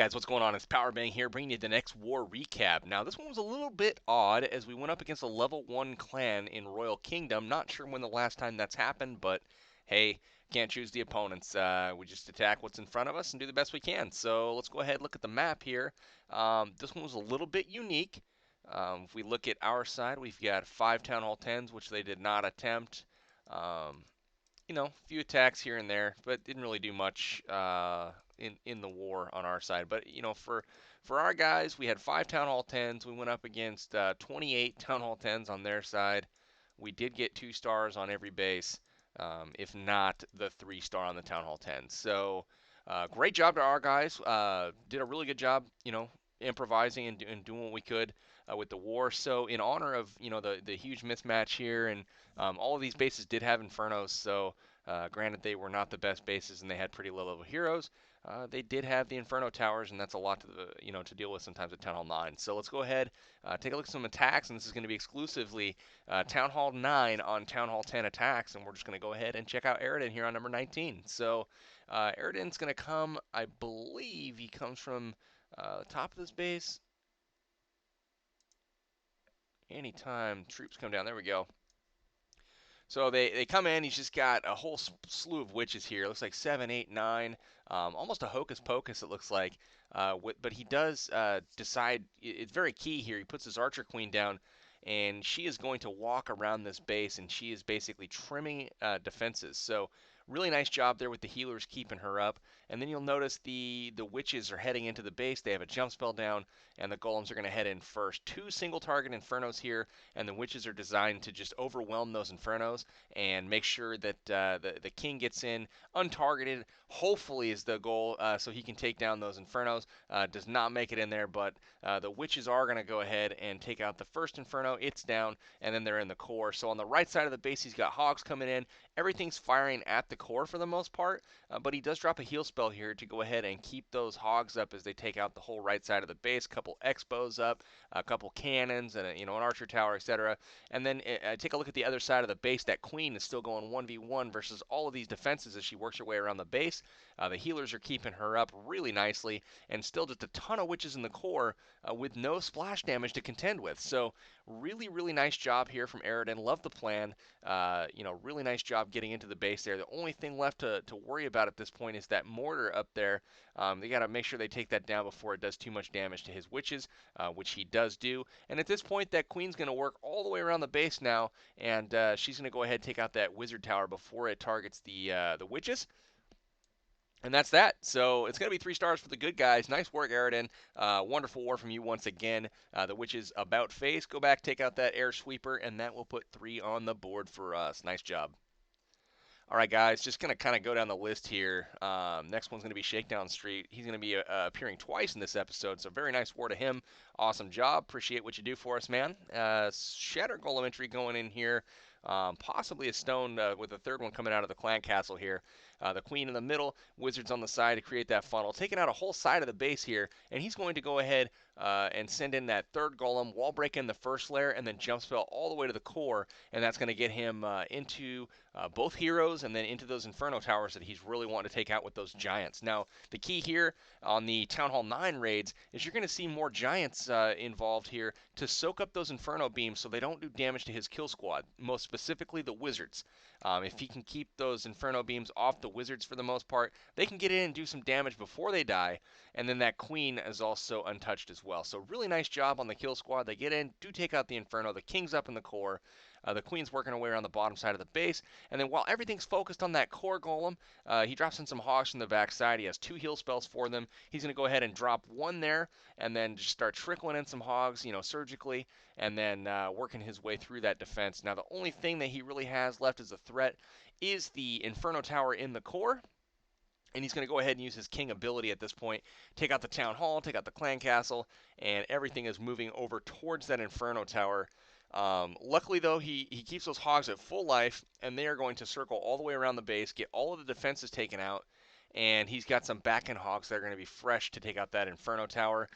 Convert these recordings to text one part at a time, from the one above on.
guys, what's going on? It's Powerbang here, bringing you the next war recap. Now, this one was a little bit odd as we went up against a level 1 clan in Royal Kingdom. Not sure when the last time that's happened, but hey, can't choose the opponents. We just attack what's in front of us and do the best we can. So let's go ahead and look at the map here. This one was a little bit unique. If we look at our side, we've got 5 Town Hall 10s, which they did not attempt. Um, a few attacks here and there, but didn't really do much in the war on our side. But for our guys, we had 5 Town Hall 10s. We went up against 28 Town Hall 10s on their side. We did get 2 stars on every base, if not the 3 star on the Town Hall 10s. So great job to our guys. Did a really good job, improvising and doing what we could with the war. So in honor of the huge mismatch here, and all of these bases did have infernos. So granted, they were not the best bases and they had pretty low level heroes. They did have the Inferno Towers, and that's a lot to deal with sometimes at Town Hall 9. So let's go ahead, take a look at some attacks, and this is going to be exclusively Town Hall 9 on Town Hall 10 attacks, and we're just going to go ahead and check out Aridin here on number 19. So Aridin's going to come, I believe he comes from the top of this base. Anytime troops come down, there we go. So they come in. He's just got a whole slew of witches here. It looks like 7, 8, 9, almost a hocus pocus. It looks like, but he does decide. It's very key here. He puts his archer queen down, and she is going to walk around this base, and she is basically trimming defenses. So really nice job there with the healers keeping her up. And then you'll notice the witches are heading into the base. They have a jump spell down, and the golems are going to head in first. 2 single target infernos here, and the witches are designed to just overwhelm those infernos and make sure that the king gets in untargeted. Hopefully is the goal, so he can take down those infernos. Does not make it in there, but the witches are going to go ahead and take out the first inferno. It's down, and then they're in the core. So on the right side of the base, he's got hogs coming in. Everything's firing at the core for the most part, but he does drop a heal spell here to go ahead and keep those hogs up as they take out the whole right side of the base. Couple X-bows up, a couple cannons, and an archer tower, etc. And then take a look at the other side of the base. That queen is still going 1v1 versus all of these defenses as she works her way around the base. The healers are keeping her up really nicely, and still just a ton of witches in the core with no splash damage to contend with. So really, really nice job here from Aridin. Love the plan. Really nice job getting into the base there. The only thing left to worry about at this point is that mortar up there. They got to make sure they take that down before it does too much damage to his witches, which he does do. And at this point, that queen's going to work all the way around the base now, and she's going to go ahead and take out that wizard tower before it targets the witches. And that's that. So it's going to be 3 stars for the good guys. Nice work, Aridin. Wonderful war from you once again. The witches about face. Go back, take out that air sweeper, and that will put 3 on the board for us. Nice job. All right, guys, just going to kind of go down the list here. Next one's going to be Shakedown Street. He's going to be appearing twice in this episode, so very nice war to him. Awesome job. Appreciate what you do for us, man. Shatter Golem entry going in here. Possibly a stone with a third one coming out of the clan castle here. The queen in the middle, wizards on the side to create that funnel. Taking out a whole side of the base here, and he's going to go ahead and send in that third golem, wall break in the first layer, and then jump spell all the way to the core, and that's going to get him into both heroes and then into those inferno towers that he's really wanting to take out with those giants. Now, the key here on the Town Hall 9 raids is you're going to see more giants involved here to soak up those inferno beams so they don't do damage to his kill squad, most specifically the wizards. If he can keep those inferno beams off the wizards for the most part, they can get in and do some damage before they die, and then that queen is also untouched as well. So really nice job on the kill squad. They get in, do take out the inferno, the king's up in the core, the queen's working her way around the bottom side of the base, and then while everything's focused on that core golem, he drops in some hogs from the back side. He has 2 heal spells for them. He's going to go ahead and drop 1 there, and then just start trickling in some hogs, surgically, and then working his way through that defense. Now, the only thing that he really has left as a threat is the Inferno Tower in the core. And he's going to go ahead and use his king ability at this point. Take out the town hall, take out the clan castle, and everything is moving over towards that Inferno Tower. Luckily, though, he keeps those hogs at full life, and they are going to circle all the way around the base, get all of the defenses taken out, and he's got some back-end hogs that are going to be fresh to take out that Inferno Tower.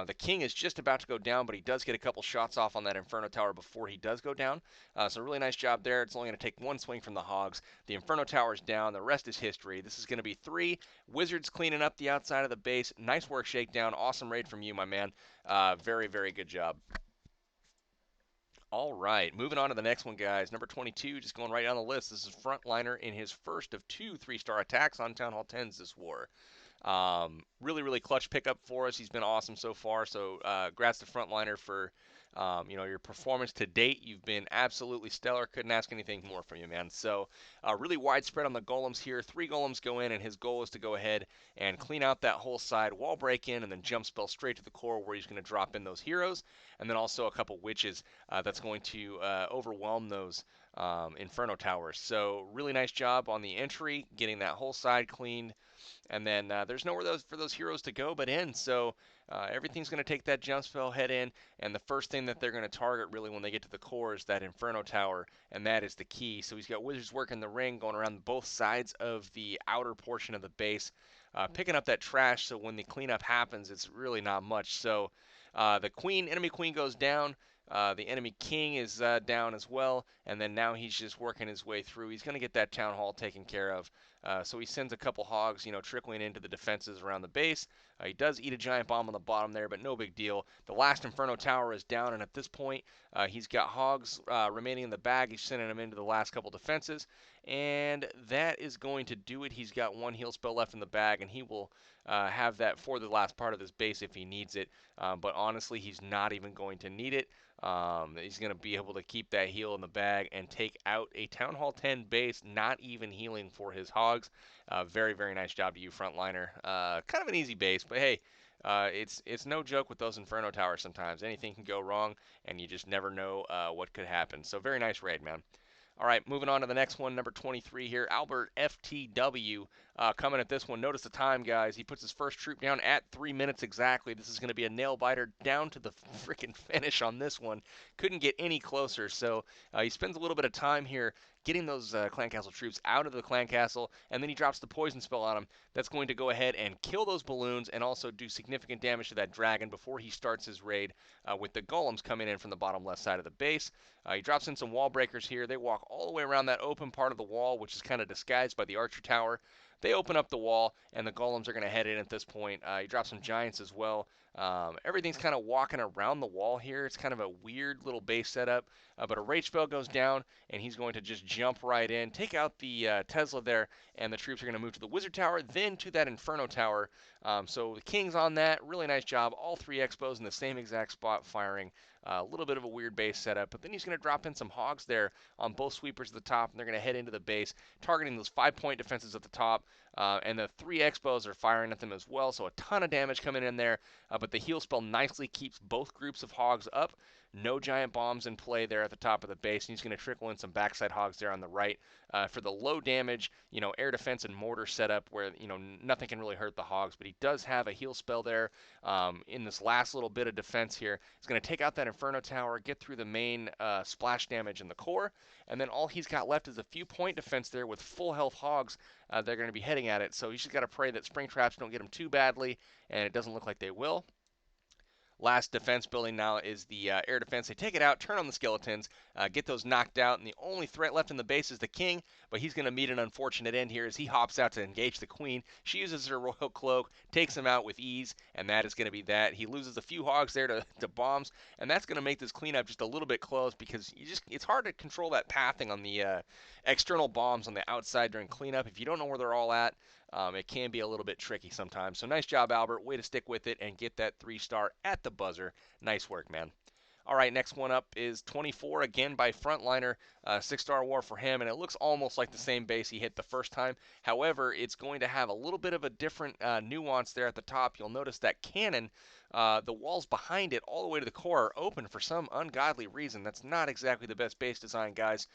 The king is just about to go down, but he does get a couple shots off on that Inferno Tower before he does go down. So really nice job there. It's only going to take one swing from the hogs. The Inferno Tower is down. The rest is history. This is going to be 3 wizards cleaning up the outside of the base. Nice work, Shakedown. Awesome raid from you, my man. Very, very good job. All right, moving on to the next one, guys. Number 22, just going right down the list. This is Frontliner in his first of 2 3-star attacks on Town Hall 10s this war. Really, really clutch pickup for us. He's been awesome so far. So, congrats to Frontliner for, your performance to date. You've been absolutely stellar. Couldn't ask anything more from you, man. So, really widespread on the golems here. 3 golems go in, and his goal is to go ahead and clean out that whole side, wall break in, and then jump spell straight to the core where he's going to drop in those heroes, and then also a couple witches that's going to overwhelm those Inferno towers. So, really nice job on the entry, getting that whole side cleaned. And then there's nowhere for those heroes to go but in. So everything's going to take that jump spell, head in, and the first thing that they're going to target really when they get to the core is that Inferno Tower, and that is the key. So he's got Wizards working the ring, going around both sides of the outer portion of the base, picking up that trash, so when the cleanup happens, it's really not much. So the enemy queen goes down. The enemy king is down as well, and then now he's just working his way through. He's going to get that town hall taken care of. So he sends a couple hogs, trickling into the defenses around the base. He does eat a giant bomb on the bottom there, but no big deal. The last Inferno Tower is down, and at this point, he's got hogs remaining in the bag. He's sending them into the last couple defenses, and that is going to do it. He's got 1 heal spell left in the bag, and he will have that for the last part of his base if he needs it. But honestly, he's not even going to need it. He's going to be able to keep that heal in the bag and take out a Town Hall 10 base, not even healing for his hogs. Very, very nice job to you, Frontliner. Kind of an easy base, but hey, it's no joke with those Inferno Towers sometimes. Anything can go wrong, and you just never know what could happen. So very nice raid, man. All right, moving on to the next one, number 23 here, Albert FTW coming at this one. Notice the time, guys. He puts his first troop down at 3 minutes exactly. This is going to be a nail biter down to the freaking finish on this one. Couldn't get any closer. So he spends a little bit of time here getting those clan castle troops out of the clan castle, and then he drops the poison spell on them. That's going to go ahead and kill those balloons and also do significant damage to that dragon before he starts his raid with the golems coming in from the bottom left side of the base. He drops in some wall breakers here. They walk all the way around that open part of the wall, which is kind of disguised by the archer tower. They open up the wall, and the golems are going to head in at this point. He drops some giants as well. Everything's kind of walking around the wall here. It's kind of a weird little base setup, but a rage spell goes down, and he's going to just jump right in, take out the Tesla there, and the troops are going to move to the Wizard Tower, then to that Inferno Tower. So the King's on that. Really nice job. All 3 Expos in the same exact spot firing. A little bit of a weird base setup, but then he's going to drop in some hogs there on both sweepers at the top, and they're going to head into the base, targeting those 5-point defenses at the top, and the 3 Expos are firing at them as well, so a ton of damage coming in there, but the heal spell nicely keeps both groups of hogs up. No giant bombs in play there at the top of the base, and he's going to trickle in some backside hogs there on the right for the low damage, air defense and mortar setup where, nothing can really hurt the hogs, but he does have a heal spell there in this last little bit of defense here. He's going to take out that Inferno Tower, get through the main splash damage in the core, and then all he's got left is a few point defense there with full health hogs. They're going to be heading at it, so he's just got to pray that spring traps don't get him too badly, and it doesn't look like they will. Last defense building now is the air defense. They take it out, turn on the skeletons, get those knocked out, and the only threat left in the base is the king, but he's going to meet an unfortunate end here as he hops out to engage the queen. She uses her royal cloak, takes him out with ease, and that is going to be that. He loses a few hogs there to bombs, and that's going to make this cleanup just a little bit close because it's hard to control that pathing on the external bombs on the outside during cleanup. If you don't know where they're all at, it can be a little bit tricky sometimes. So nice job, Albert. Way to stick with it and get that 3-star at the buzzer. Nice work, man. All right, next one up is 24, again by Frontliner. 6-star war for him, and it looks almost like the same base he hit the first time. However, it's going to have a little bit of a different nuance there at the top. You'll notice that cannon, the walls behind it all the way to the core are open for some ungodly reason. That's not exactly the best base design, guys.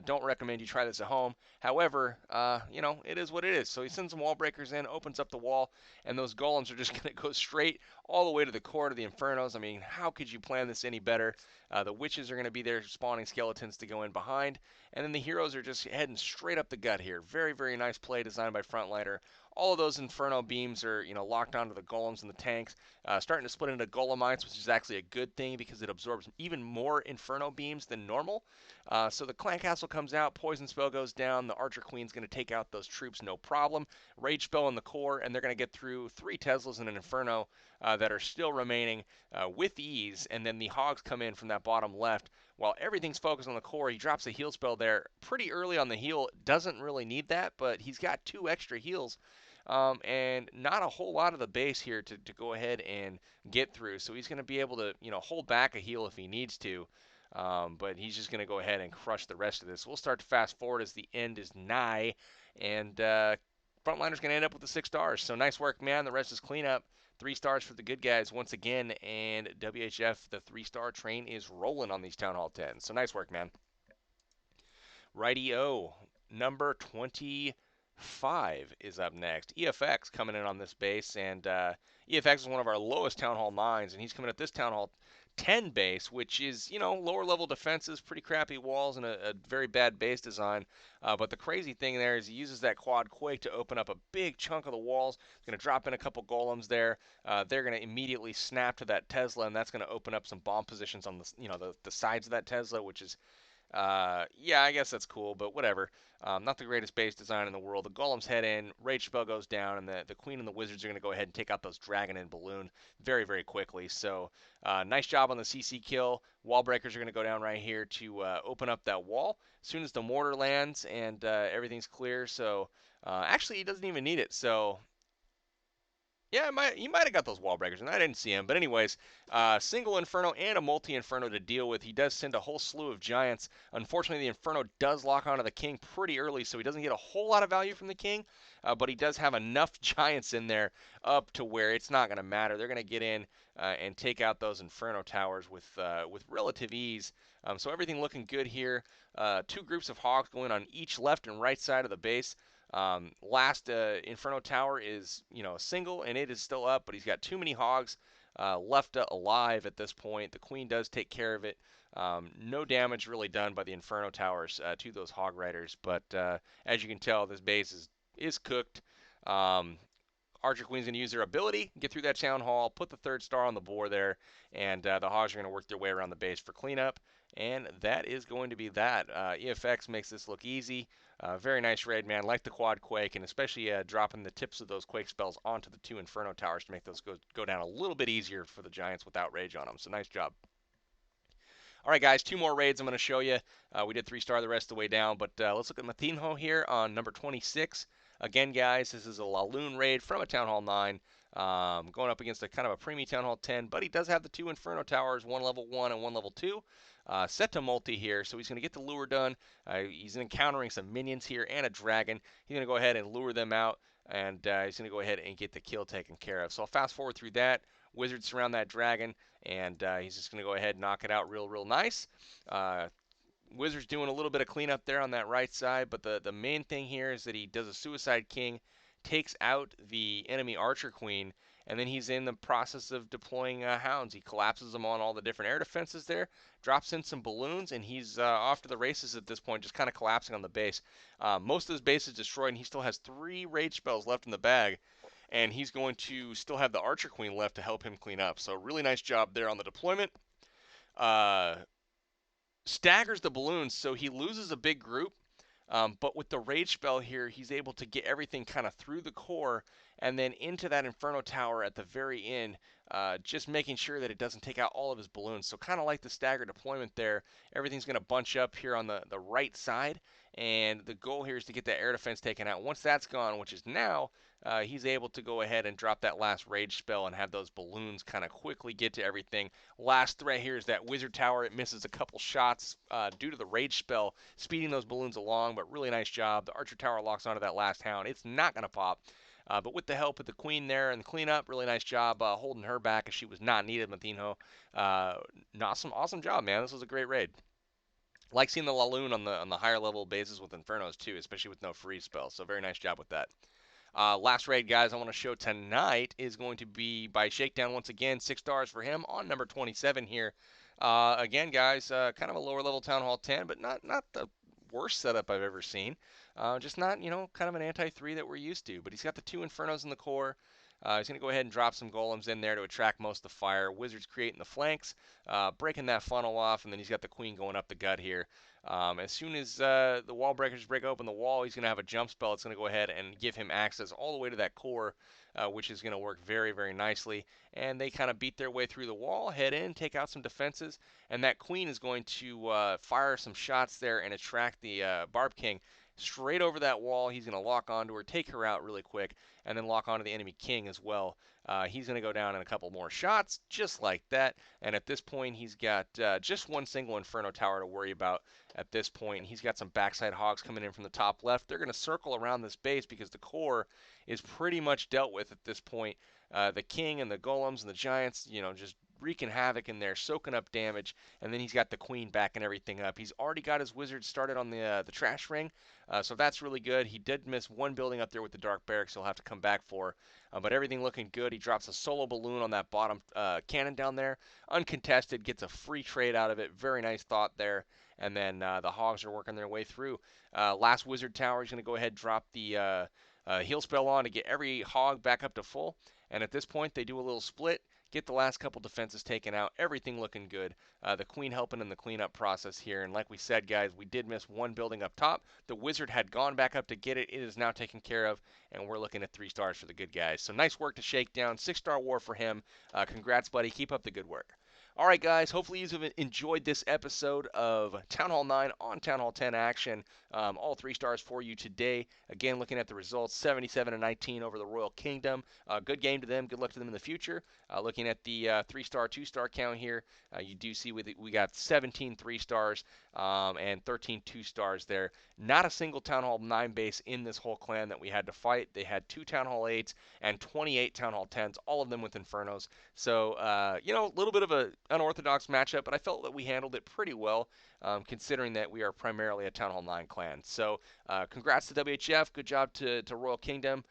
Don't recommend you try this at home. However, it is what it is. So he sends some wall breakers in, opens up the wall, and those golems are just going to go straight all the way to the core to the Infernos. I mean, how could you plan this any better? The witches are going to be there spawning skeletons to go in behind, and then the heroes are just heading straight up the gut here. Very, very nice play designed by Frontliner. all of those Inferno beams are, locked onto the golems and the tanks, starting to split into golemites, which is actually a good thing because it absorbs even more Inferno beams than normal. So the clan castle comes out, poison spell goes down, the archer queen's going to take out those troops no problem. Rage spell in the core, and they're going to get through 3 Teslas and an Inferno that are still remaining with ease, and then the hogs come in from that bottom left. While everything's focused on the core, he drops a heal spell there pretty early on the heal. Doesn't really need that, but he's got 2 extra heals. And not a whole lot of the base here to go ahead and get through. So he's going to be able to, hold back a heal if he needs to. But he's just going to go ahead and crush the rest of this. We'll start to fast forward as the end is nigh. And Frontliner's going to end up with the 6 stars. So nice work, man. The rest is cleanup. 3 stars for the good guys once again. And WHF, the 3-star train is rolling on these Town Hall 10s. So nice work, man. Righty-o. Number 25 is up next. EFX coming in on this base, and EFX is one of our lowest Town Hall 9s, and he's coming at this Town Hall 10 base, which is, lower level defenses, pretty crappy walls, and a very bad base design. But the crazy thing there is he uses that quad quake to open up a big chunk of the walls. He's going to drop in a couple golems there. They're going to immediately snap to that Tesla, and that's going to open up some bomb positions on the sides of that Tesla, which is yeah, I guess that's cool, but whatever. Not the greatest base design in the world. The golems head in, rage spell goes down, and the queen and the wizards are going to go ahead and take out those dragon and balloon very, very quickly. So nice job on the CC kill. Wall breakers are going to go down right here to open up that wall as soon as the mortar lands and everything's clear. So actually, he doesn't even need it. So yeah, he might have got those wall breakers, and I didn't see him. But anyways, single Inferno and a multi-Inferno to deal with. He does send a whole slew of giants. Unfortunately, the Inferno does lock onto the King pretty early, so he doesn't get a whole lot of value from the King. But he does have enough giants in there up to where it's not going to matter. They're going to get in and take out those Inferno towers with relative ease. So everything looking good here. 2 groups of hogs going on each left and right side of the base. Last Inferno Tower is, a single, and it is still up, but he's got too many hogs left alive at this point. The Queen does take care of it. No damage really done by the Inferno Towers to those Hog Riders, but as you can tell, this base is cooked. Archer Queen's going to use their ability, get through that Town Hall, put the 3rd star on the board there, and the Hogs are going to work their way around the base for cleanup. And that is going to be that. EFX makes this look easy. Very nice raid, man. Like the quad quake, and especially dropping the tips of those quake spells onto the 2 Inferno towers to make those go down a little bit easier for the Giants without rage on them. So nice job. All right, guys, 2 more raids I'm going to show you. We did 3-star the rest of the way down, but let's look at Matinho here on number 26. Again, guys, this is a Laloon raid from a Town Hall 9, going up against a kind of a preemie Town Hall 10, but he does have the 2 Inferno towers, one level 1 and one level 2. Set to multi here, so he's going to get the lure done. He's encountering some minions here and a dragon. He's going to go ahead and lure them out, and he's going to go ahead and get the kill taken care of. So I'll fast forward through that. Wizards surround that dragon, and he's just going to go ahead and knock it out real nice. Wizards doing a little bit of cleanup there on that right side, but the main thing here is that he does a Suicide King, takes out the enemy Archer Queen, and then he's in the process of deploying hounds. He collapses them on all the different air defenses there, drops in some balloons, and he's off to the races at this point, just kind of collapsing on the base. Most of his base is destroyed, and he still has 3 rage spells left in the bag, and he's going to still have the Archer Queen left to help him clean up. So really nice job there on the deployment. Staggers the balloons, so he loses a big group. But with the rage spell here, he's able to get everything kind of through the core and then into that Inferno Tower at the very end, just making sure that it doesn't take out all of his balloons. So kind of like the stagger deployment there, everything's going to bunch up here on the right side, and the goal here is to get that air defense taken out. Once that's gone, which is now, he's able to go ahead and drop that last rage spell and have those balloons kind of quickly get to everything. Last threat here is that Wizard Tower. It misses a couple shots due to the rage spell, speeding those balloons along, but really nice job. The Archer Tower locks onto that last hound. It's not going to pop. But with the help of the Queen there and the cleanup, really nice job holding her back as she was not needed, Matinho. Awesome job, man. This was a great raid. Like seeing the Laloon on the higher level bases with Infernos too, especially with no freeze spell. So very nice job with that. Last raid, guys, I want to show tonight is going to be by Shakedown once again. 6 stars for him on number 27 here. Again, guys, kind of a lower level Town Hall 10, but not the worst setup I've ever seen. Just not, kind of an anti-3 that we're used to. But he's got the 2 Infernos in the core. He's going to go ahead and drop some golems in there to attract most of the fire. Wizards creating the flanks, breaking that funnel off, and then he's got the queen going up the gut here. As soon as the wall breakers break open the wall, he's going to have a jump spell. It's going to go ahead and give him access all the way to that core, which is going to work very, very nicely. And they kind of beat their way through the wall, head in, take out some defenses, and that queen is going to fire some shots there and attract the Barb King straight over that wall. He's going to lock onto her, take her out really quick, and then lock onto the enemy king as well. He's going to go down in a couple more shots, just like that. And at this point, he's got just one single Inferno Tower to worry about at this point. He's got some backside hogs coming in from the top left. They're going to circle around this base because the core is pretty much dealt with at this point. The king and the golems and the giants, just wreaking havoc in there, soaking up damage, and then he's got the queen backing everything up. He's already got his wizards started on the trash ring, so that's really good. He did miss one building up there with the dark barracks he'll have to come back for, but everything looking good. He drops a solo balloon on that bottom cannon down there, uncontested, gets a free trade out of it. Very nice thought there. And then the hogs are working their way through. Last wizard tower, he's going to go ahead and drop the heal spell on to get every hog back up to full. And at this point, they do a little split, get the last couple defenses taken out, everything looking good. The queen helping in the cleanup process here. And like we said, guys, we did miss one building up top. The wizard had gone back up to get it. It is now taken care of, and we're looking at 3 stars for the good guys. So nice work to shake down. 6-star war for him. Congrats, buddy. Keep up the good work. All right, guys, hopefully you've enjoyed this episode of Town Hall 9 on Town Hall 10 action. All 3 stars for you today. Again, looking at the results, 77-19 over the Royal Kingdom. Good game to them. Good luck to them in the future. Looking at the 3-star, 2-star count here, you do see we got 17 3-stars and 13 2-stars there. Not a single Town Hall 9 base in this whole clan that we had to fight. They had 2 Town Hall 8s and 28 Town Hall 10s, all of them with Infernos. So, a little bit of an unorthodox matchup, but I felt that we handled it pretty well, considering that we are primarily a Town Hall 9 clan. So, congrats to WHF. Good job to Royal Kingdom.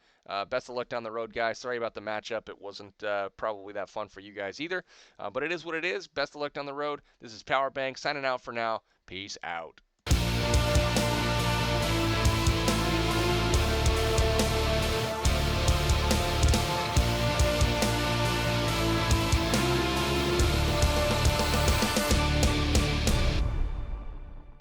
Best of luck down the road, guys. Sorry about the matchup. It wasn't probably that fun for you guys either, but it is what it is. Best of luck down the road. This is Powerbang signing out for now. Peace out.